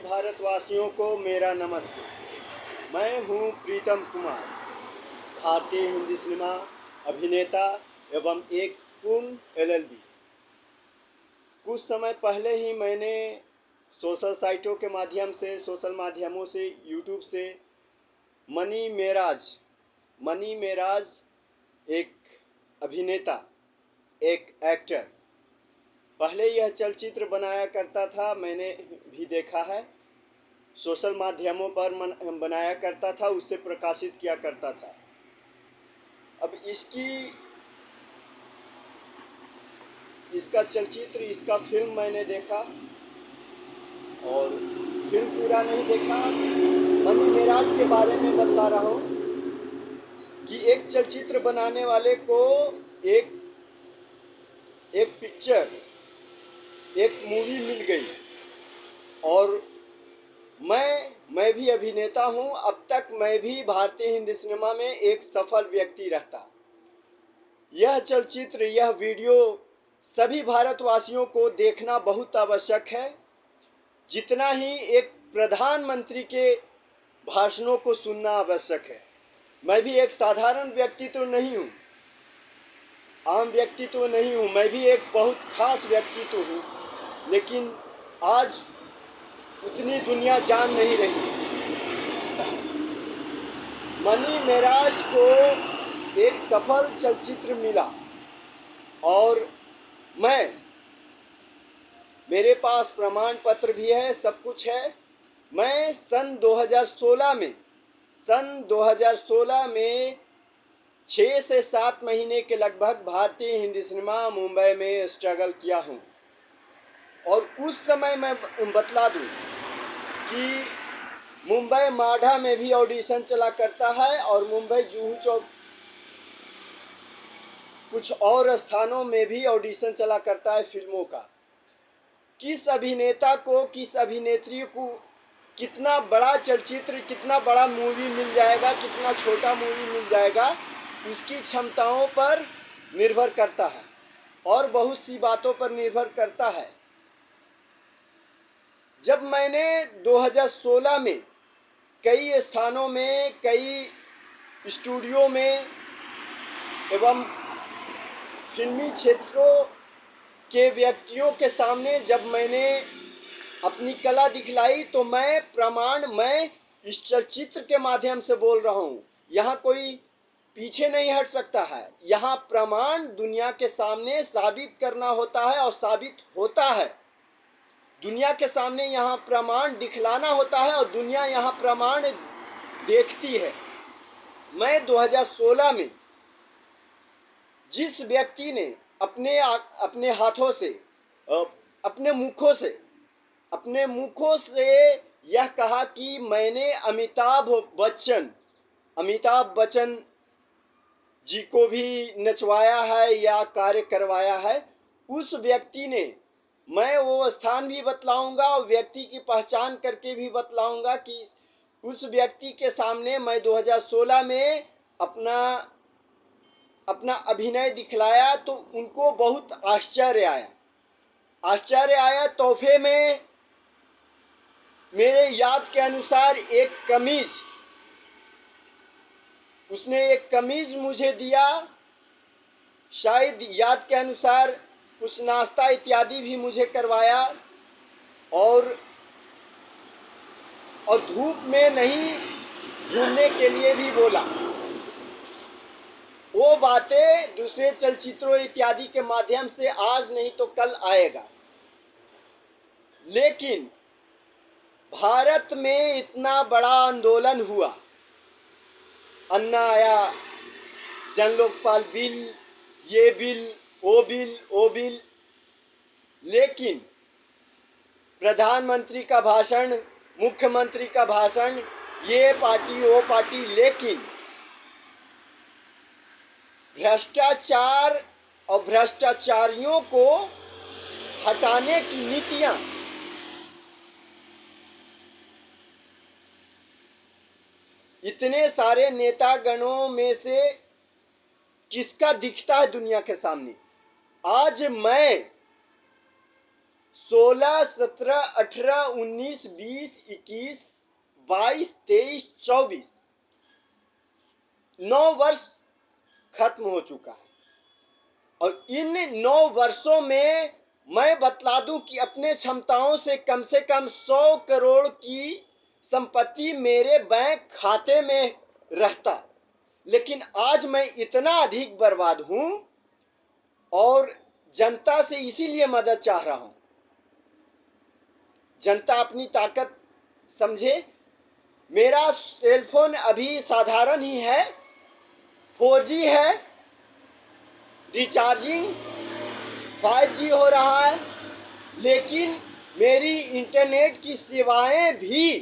भारतवासियों को मेरा नमस्ते। मैं हूं प्रीतम कुमार, भारतीय हिंदी सिनेमा अभिनेता एवं एक पूर्ण एलएलबी। कुछ समय पहले ही मैंने सोशल साइटों के माध्यम से, सोशल माध्यमों से, यूट्यूब से मनी मेराज एक अभिनेता, एक एक्टर, पहले यह चलचित्र बनाया करता था। मैंने भी देखा है, सोशल माध्यमों पर बनाया करता था, उससे प्रकाशित किया करता था। अब इसका चलचित्र, इसका फिल्म मैंने देखा और फिल्म पूरा नहीं देखा। मनी मेराज के बारे में बता रहा हूँ कि एक चलचित्र बनाने वाले को एक पिक्चर, एक मूवी मिल गई और मैं भी अभिनेता हूं। अब तक मैं भी भारतीय हिंदी सिनेमा में एक सफल व्यक्ति रहता। यह चलचित्र, यह वीडियो सभी भारतवासियों को देखना बहुत आवश्यक है, जितना ही एक प्रधानमंत्री के भाषणों को सुनना आवश्यक है। मैं भी एक साधारण व्यक्ति तो नहीं हूँ, आम व्यक्ति तो नहीं हूँ, मैं भी एक बहुत खास व्यक्ति तो हूँ, लेकिन आज उतनी दुनिया जान नहीं रही। मनी मेराज को एक सफल चलचित्र मिला और मेरे पास प्रमाण पत्र भी है, सब कुछ है। मैं सन 2016 में 6 से 7 महीने के लगभग भारतीय हिंदी सिनेमा मुंबई में स्ट्रगल किया हूँ। और उस समय मैं बतला दूँ कि मुंबई माढ़ा में भी ऑडिशन चला करता है और मुंबई जुहू चौक, कुछ और स्थानों में भी ऑडिशन चला करता है फिल्मों का। किस अभिनेता को, किस अभिनेत्री को कितना बड़ा चलचित्र, कितना बड़ा मूवी मिल जाएगा, कितना छोटा मूवी मिल जाएगा, उसकी क्षमताओं पर निर्भर करता है और बहुत सी बातों पर निर्भर करता है। जब मैंने 2016 में कई स्थानों में, कई स्टूडियो में एवं फिल्मी क्षेत्रों के व्यक्तियों के सामने जब मैंने अपनी कला दिखलाई, तो मैं इस चलचित्र के माध्यम से बोल रहा हूँ। यहाँ कोई पीछे नहीं हट सकता है। यहाँ प्रमाण दुनिया के सामने साबित करना होता है और साबित होता है। दुनिया के सामने यहाँ प्रमाण दिखलाना होता है और दुनिया यहाँ प्रमाण देखती है। मैं 2016 में जिस व्यक्ति ने अपने हाथों से, अपने मुखों से यह कहा कि मैंने अमिताभ बच्चन जी को भी नचवाया है या कार्य करवाया है, उस व्यक्ति ने, मैं वो स्थान भी बतलाऊंगा और व्यक्ति की पहचान करके भी बतलाऊंगा कि उस व्यक्ति के सामने मैं 2016 में अपना अभिनय दिखलाया तो उनको बहुत आश्चर्य आया। तोहफे में मेरे याद के अनुसार उसने एक कमीज मुझे दिया। शायद याद के अनुसार कुछ नाश्ता इत्यादि भी मुझे करवाया और धूप में नहीं घूमने के लिए भी बोला। वो बातें दूसरे चलचित्रों इत्यादि के माध्यम से आज नहीं तो कल आएगा। लेकिन भारत में इतना बड़ा आंदोलन हुआ, अन्ना आया, जन लोकपाल बिल, ये बिल, वो बिल, लेकिन प्रधानमंत्री का भाषण, मुख्यमंत्री का भाषण, ये पार्टी वो पार्टी, लेकिन भ्रष्टाचार और भ्रष्टाचारियों को हटाने की नीतियां, इतने सारे नेतागणों में से किसका दिखता है दुनिया के सामने? आज मैं 16, 17, 18, 19, 20, 21, 22, 23, 24 9 वर्ष खत्म हो चुका है। और इन 9 वर्षों में मैं बतला दूं कि अपने क्षमताओं से कम 100 करोड़ की संपत्ति मेरे बैंक खाते में रहता, लेकिन आज मैं इतना अधिक बर्बाद हूं और जनता से इसीलिए मदद चाह रहा हूं। जनता अपनी ताकत समझे। मेरा सेलफोन अभी साधारण ही है, 4G है, रिचार्जिंग 5G हो रहा है, लेकिन मेरी इंटरनेट की सेवाएं भी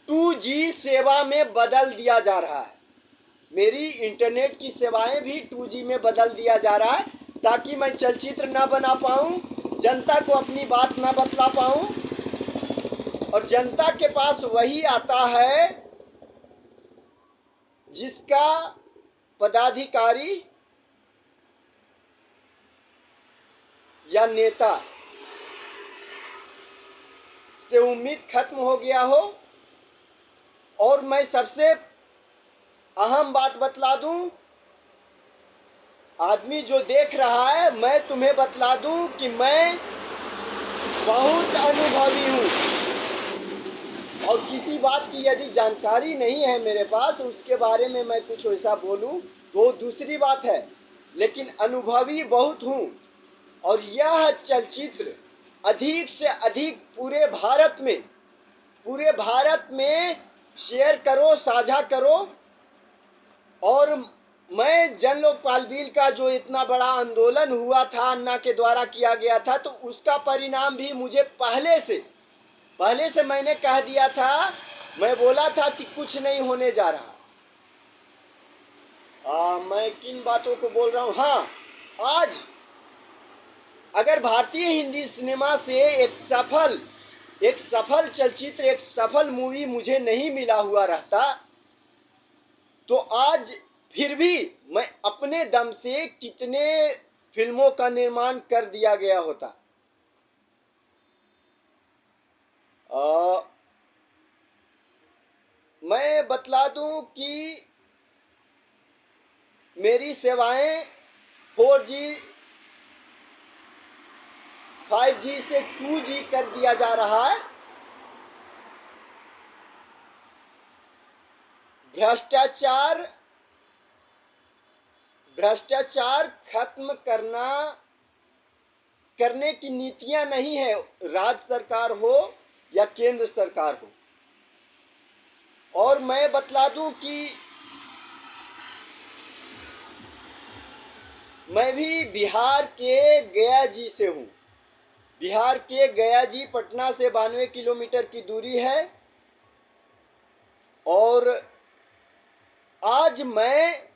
2G सेवा में बदल दिया जा रहा है। मेरी इंटरनेट की सेवाएं भी 2G में बदल दिया जा रहा है, ताकि मैं चलचित्र ना बना पाऊं, जनता को अपनी बात ना बतला पाऊं। और जनता के पास वही आता है जिसका पदाधिकारी या नेता से उम्मीद खत्म हो गया हो। और मैं सबसे अहम बात बतला दूं, आदमी जो देख रहा है, मैं तुम्हें बतला दूं कि मैं बहुत अनुभवी हूं, और किसी बात की यदि जानकारी नहीं है मेरे पास, उसके बारे में मैं कुछ ऐसा बोलूं तो दूसरी बात है, लेकिन अनुभवी बहुत हूं। और यह चलचित्र अधिक से अधिक पूरे भारत में शेयर करो, साझा करो। और मैं जन लोकपाल बिल का जो इतना बड़ा आंदोलन हुआ था, अन्ना के द्वारा किया गया था, तो उसका परिणाम भी मुझे पहले से मैंने कह दिया था। मैं बोला था कि कुछ नहीं होने जा रहा। मैं किन बातों को बोल रहा हूं? हाँ, आज अगर भारतीय हिंदी सिनेमा से एक सफल चलचित्र, एक सफल मूवी मुझे नहीं मिला हुआ रहता, तो आज फिर भी मैं अपने दम से कितने फिल्मों का निर्माण कर दिया गया होता। मैं बतला दूं कि मेरी सेवाएं 4G 5G से 2G कर दिया जा रहा है। भ्रष्टाचार खत्म करने की नीतियां नहीं है, राज्य सरकार हो या केंद्र सरकार हो। और मैं बतला दूं कि मैं भी बिहार के गया जी से हूं। बिहार के गया जी पटना से 92 किलोमीटर की दूरी है। और आज मैं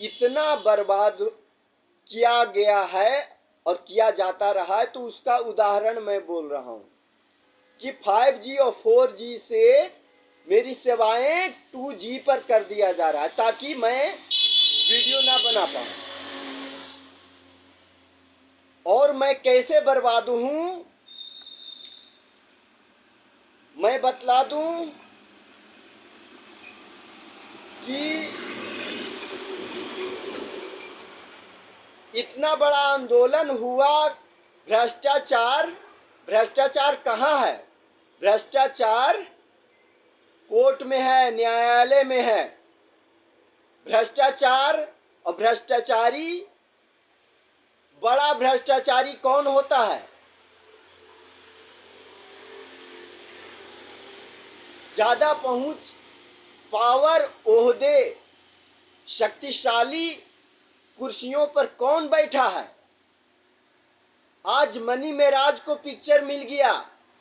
इतना बर्बाद किया गया है और किया जाता रहा है, तो उसका उदाहरण मैं बोल रहा हूं कि 5G और 4G से मेरी सेवाएं 2G पर कर दिया जा रहा है, ताकि मैं वीडियो ना बना पाऊं। और मैं कैसे बर्बाद हूं, मैं बतला दूं कि इतना बड़ा आंदोलन हुआ। भ्रष्टाचार कहाँ है? भ्रष्टाचार कोर्ट में है, न्यायालय में है। भ्रष्टाचार और भ्रष्टाचारी, बड़ा भ्रष्टाचारी कौन होता है? ज्यादा पहुंच, पावर, ओहदे, शक्तिशाली कुर्सियों पर कौन बैठा है? आज मनी मेराज को पिक्चर मिल गया,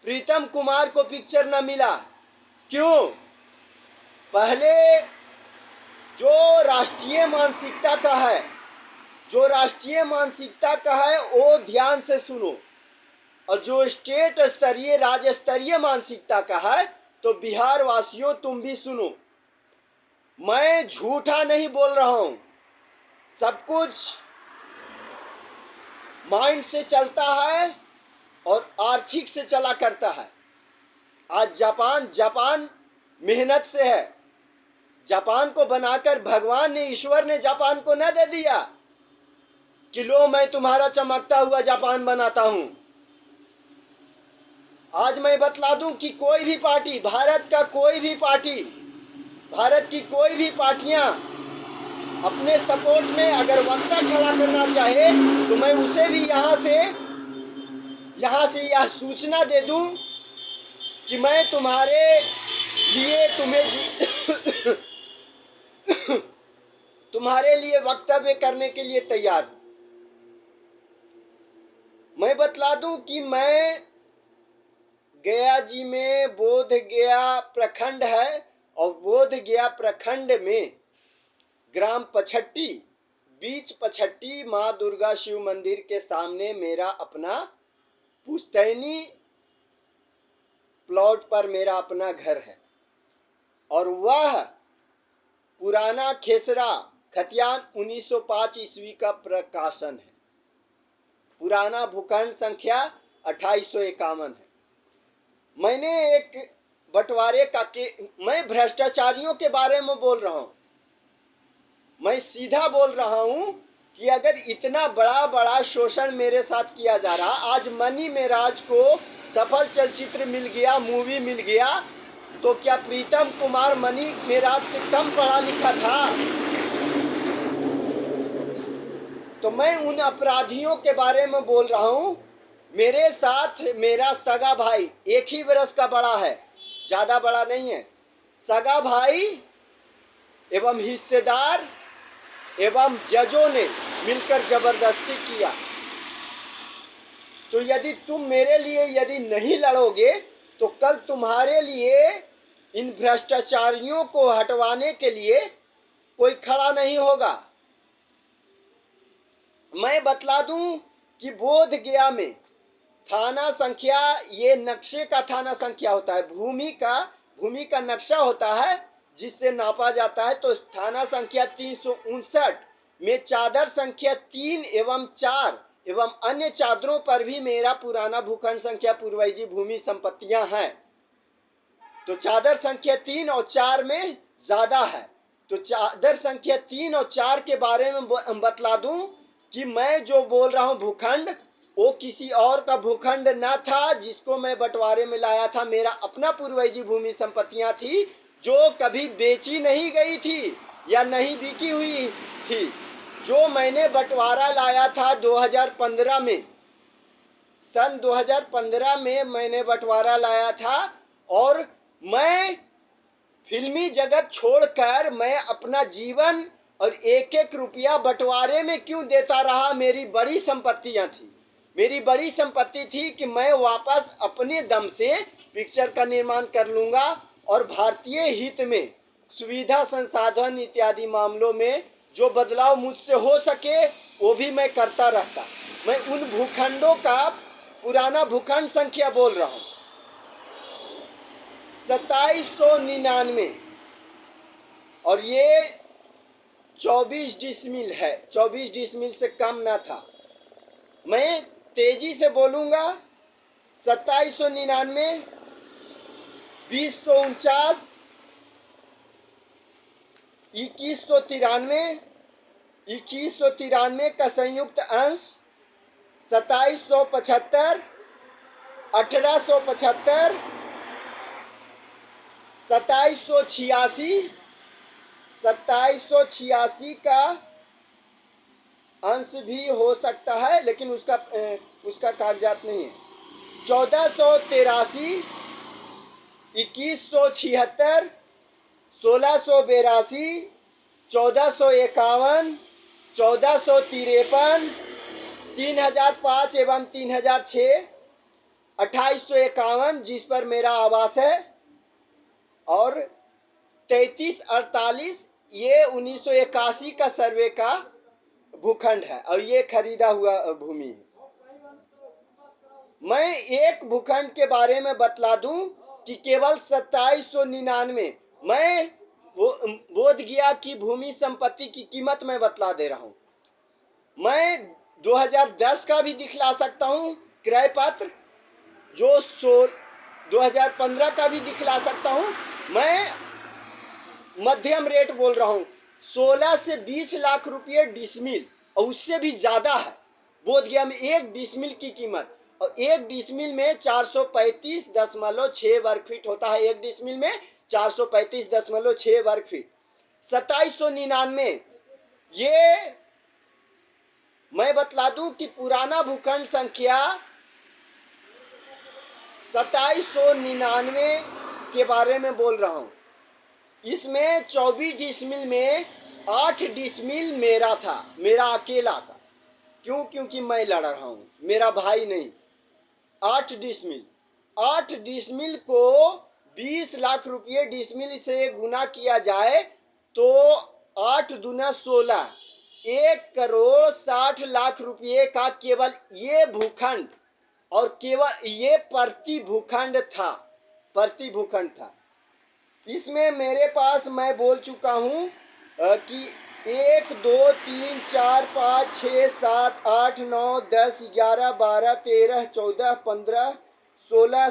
प्रीतम कुमार को पिक्चर न मिला। क्यों? पहले जो राष्ट्रीय मानसिकता का है वो ध्यान से सुनो, और जो स्टेट स्तरीय, राज्य स्तरीय मानसिकता का है, तो बिहार वासियों तुम भी सुनो। मैं झूठा नहीं बोल रहा हूं, सब कुछ माइंड से चलता है और आर्थिक से चला करता है। आज जापान मेहनत से है। जापान को बनाकर भगवान ने, ईश्वर ने जापान को न दे दिया कि लो मैं तुम्हारा चमकता हुआ जापान बनाता हूं। आज मैं बतला दूं कि कोई भी पार्टी, भारत की कोई भी पार्टियां अपने सपोर्ट में अगर वक्ता खड़ा करना चाहे तो मैं उसे भी यहां से यह सूचना दे दूं कि मैं तुम्हारे लिए तुम्हारे लिए वक्तव्य करने के लिए तैयार हूं। मैं बतला दूं कि मैं गया जी में बोध गया प्रखंड है और बोध गया प्रखंड में ग्राम पछट्टी, बीच पछट्टी माँ दुर्गा शिव मंदिर के सामने मेरा अपना पुश्तैनी प्लॉट पर मेरा अपना घर है और वह पुराना खेसरा खतियान 1905 ईस्वी का प्रकाशन है। पुराना भूखंड संख्या 2851 है। मैंने एक बंटवारे का मैं भ्रष्टाचारियों के बारे में बोल रहा हूं। मैं सीधा बोल रहा हूं कि अगर इतना बड़ा शोषण मेरे साथ किया जा रहा, आज मनी मेराज को सफल चलचित्र मिल गया, मूवी मिल गया, तो क्या प्रीतम कुमार मनी मेराज से कम पढ़ा लिखा था? तो मैं उन अपराधियों के बारे में बोल रहा हूं। मेरे साथ मेरा सगा भाई, एक ही बरस का बड़ा है, ज्यादा बड़ा नहीं है, सगा भाई एवं हिस्सेदार एवं जजों ने मिलकर जबरदस्ती किया। तो यदि तुम मेरे लिए यदि नहीं लड़ोगे तो कल तुम्हारे लिए इन भ्रष्टाचारियों को हटवाने के लिए कोई खड़ा नहीं होगा। मैं बतला दूं कि बोध गया में थाना संख्या, ये नक्शे का थाना संख्या होता है, भूमि का नक्शा होता है जिससे नापा जाता है। तो थाना संख्या 359 में चादर संख्या 3 एवं 4 एवं अन्य चादरों पर भी मेरा पुराना भूखंड संख्या पूर्वजी भूमि संपत्तियां हैं। तो चादर संख्या 3 और 4 में ज्यादा है। तो चादर संख्या 3 और 4 के बारे में बतला दूं कि मैं जो बोल रहा हूं भूखंड, वो किसी और का भूखंड न था जिसको मैं बंटवारे में लाया था। मेरा अपना पूर्वजी भूमि संपत्तियां थी जो कभी बेची नहीं गई थी या नहीं बिकी हुई थी, जो मैंने बंटवारा लाया था 2015 में। सन 2015 में मैंने बंटवारा लाया था और मैं फिल्मी जगत छोड़कर मैं अपना जीवन और एक एक रुपया बंटवारे में क्यों देता रहा? मेरी बड़ी संपत्तियां थी, मेरी बड़ी संपत्ति थी कि मैं वापस अपने दम से पिक्चर का निर्माण कर लूंगा और भारतीय हित में सुविधा संसाधन इत्यादि मामलों में जो बदलाव मुझसे हो सके वो भी मैं करता रहता। मैं उन भूखंडों का पुराना भूखंड संख्या बोल रहा हूं 2799 और ये 24 डिसमिल है, 24 डिसमिल से कम ना था। मैं तेजी से बोलूंगा 2799, 2049, 2193, 2193 का संयुक्त अंश 2775, 1875, 2786, 2786 का अंश भी हो सकता है लेकिन उसका कागजात नहीं है। 1483, 2176, 1682, 1451, 1453, 3005 एवं 3006, 2851 जिस पर मेरा आवास है और 3348 ये 1981 का सर्वे का भूखंड है और ये खरीदा हुआ भूमि है। मैं एक भूखंड के बारे में बतला दूं कि केवल 2799 मैं बोध गया की भूमि संपत्ति की कीमत मैं बतला दे रहा हूं। मैं 2010 का भी दिखला सकता हूं क्रय पत्र जो 2015 का भी दिखला सकता हूँ। मैं मध्यम रेट बोल रहा हूँ, 16 से 20 लाख रुपये डिसमिल, और उससे भी ज़्यादा है बोधगया में एक डिसमिल की कीमत। और एक डिसमिल में 435.6 वर्ग फीट होता है। एक डिसमिल में 435.6 वर्ग फीट। 2799, ये मैं बतला दूं कि पुराना भूखंड संख्या 2799 के बारे में बोल रहा हूँ। इसमें 24 डिसमिल में 8 डिसमिल मेरा था, मेरा अकेला था। क्यों? क्योंकि मैं लड़ रहा हूँ, मेरा भाई नहीं। 8 डिसमिल, 8 डिसमिल को 20 लाख रुपये डिसमिल से गुना किया जाए तो 8 दूना 16, 1,60,00,000 रुपये का केवल ये भूखंड, और केवल ये प्रति भूखंड था, प्रति भूखंड था। इसमें मेरे पास मैं बोल चुका हूँ कि 1 2 3 4 5 6 7 8 9 10 11 12 13 14 15 16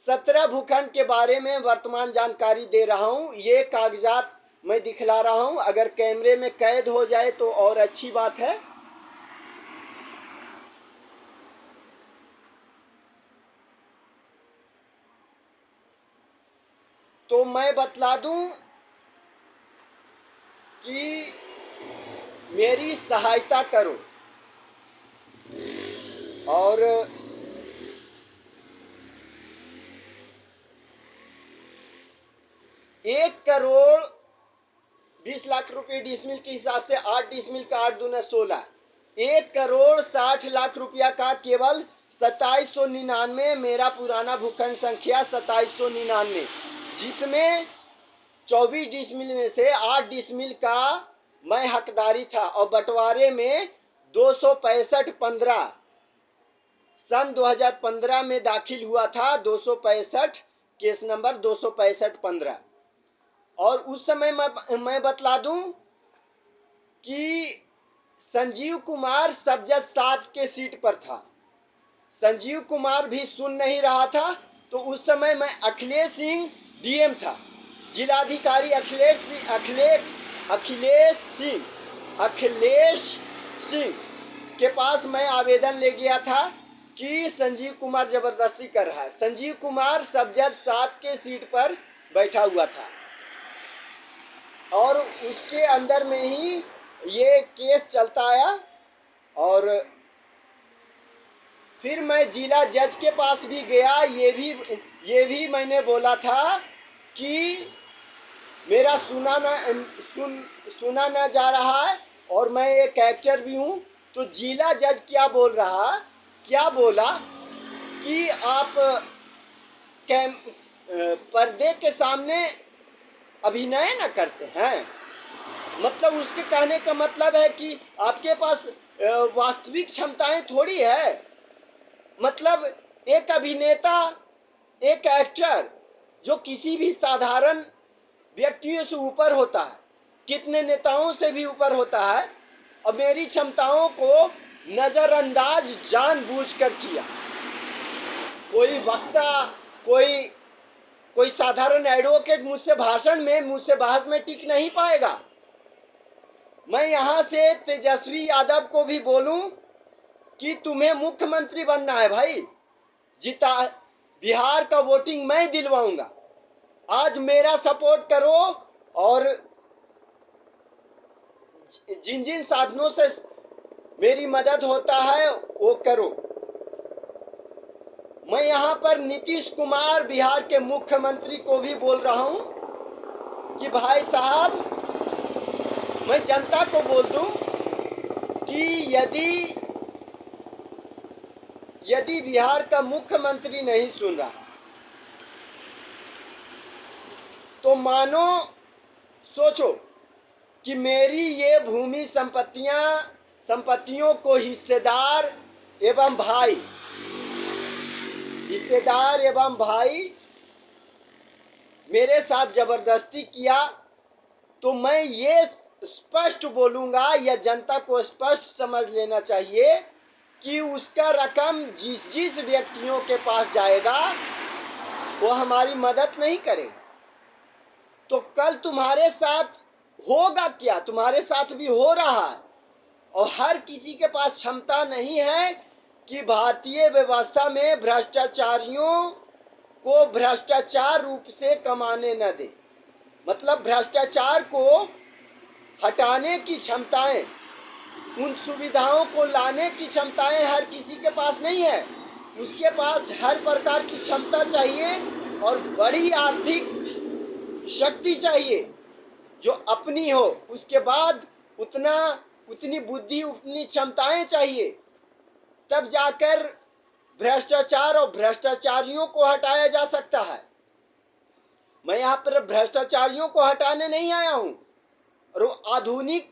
17 भूखंड के बारे में वर्तमान जानकारी दे रहा हूँ। ये कागजात मैं दिखला रहा हूँ। अगर कैमरे में कैद हो जाए तो और अच्छी बात है। तो मैं बतला दूं कि मेरी सहायता करो और 1,20,00,000 रुपये डिसमिल के हिसाब से 8 डिसमिल का 8 दूना 16, 1,60,00,000 रुपया का केवल 2799, मेरा पुराना भूखंड संख्या 2799, जिसमें 24 डिसमिल में से 8 डिसमिल का मैं हकदारी था। और बंटवारे में 265-15 सन 2015 में दाखिल हुआ था। 265 केस नंबर 265-15। और उस समय मैं बतला दूं कि संजीव कुमार सब्जेक्ट 7 के सीट पर था। संजीव कुमार भी सुन नहीं रहा था। तो उस समय मैं अखिलेश सिंह डीएम था। जिलाधिकारी अखिलेश सिंह के पास मैं आवेदन ले गया था कि संजीव कुमार जबरदस्ती कर रहा है। संजीव कुमार सब्जेक्ट 7 के सीट पर बैठा हुआ था और उसके अंदर में ही ये केस चलता आया। और फिर मैं जिला जज के पास भी गया। ये भी मैंने बोला था कि मेरा सुना ना जा रहा है और मैं एक एक्टर भी हूँ। तो जिला जज क्या बोला कि आप पर्दे के सामने अभिनय न करते हैं। मतलब उसके कहने का मतलब है कि आपके पास वास्तविक क्षमताएं थोड़ी है। मतलब एक अभिनेता, एक एक्टर जो किसी भी साधारण व्यक्तियों से ऊपर होता है, कितने नेताओं से भी ऊपर होता है, और मेरी क्षमताओं को नजरअंदाज जानबूझकर किया। कोई वक्ता, कोई साधारण एडवोकेट मुझसे बहस में टिक नहीं पाएगा। मैं यहां से तेजस्वी यादव को भी बोलूं कि तुम्हें मुख्यमंत्री बनना है भाई, बिहार का वोटिंग मैं दिलवाऊंगा। आज मेरा सपोर्ट करो और जिन जिन साधनों से मेरी मदद होता है वो करो। मैं यहां पर नीतीश कुमार बिहार के मुख्यमंत्री को भी बोल रहा हूं कि भाई साहब, मैं जनता को बोल दूं कि यदि बिहार का मुख्यमंत्री नहीं सुन रहा तो सोचो कि मेरी ये भूमि संपत्तियों को हिस्सेदार एवं भाई मेरे साथ जबरदस्ती किया। तो मैं ये स्पष्ट बोलूंगा, या जनता को स्पष्ट समझ लेना चाहिए कि उसका रकम जिस जिस व्यक्तियों के पास जाएगा वो हमारी मदद नहीं करेगा, तो कल तुम्हारे साथ होगा क्या? तुम्हारे साथ भी हो रहा है। और हर किसी के पास क्षमता नहीं है कि भारतीय व्यवस्था में भ्रष्टाचारियों को भ्रष्टाचार रूप से कमाने न दे। मतलब भ्रष्टाचार को हटाने की क्षमताएं, उन सुविधाओं को लाने की क्षमताएं हर किसी के पास नहीं है। उसके पास हर प्रकार की क्षमता चाहिए और बड़ी आर्थिक शक्ति चाहिए जो अपनी हो। उसके बाद उतनी बुद्धि, उतनी क्षमताएं चाहिए, तब जाकर भ्रष्टाचार और भ्रष्टाचारियों को हटाया जा सकता है। मैं यहाँ पर भ्रष्टाचारियों को हटाने नहीं आया हूँ, और आधुनिक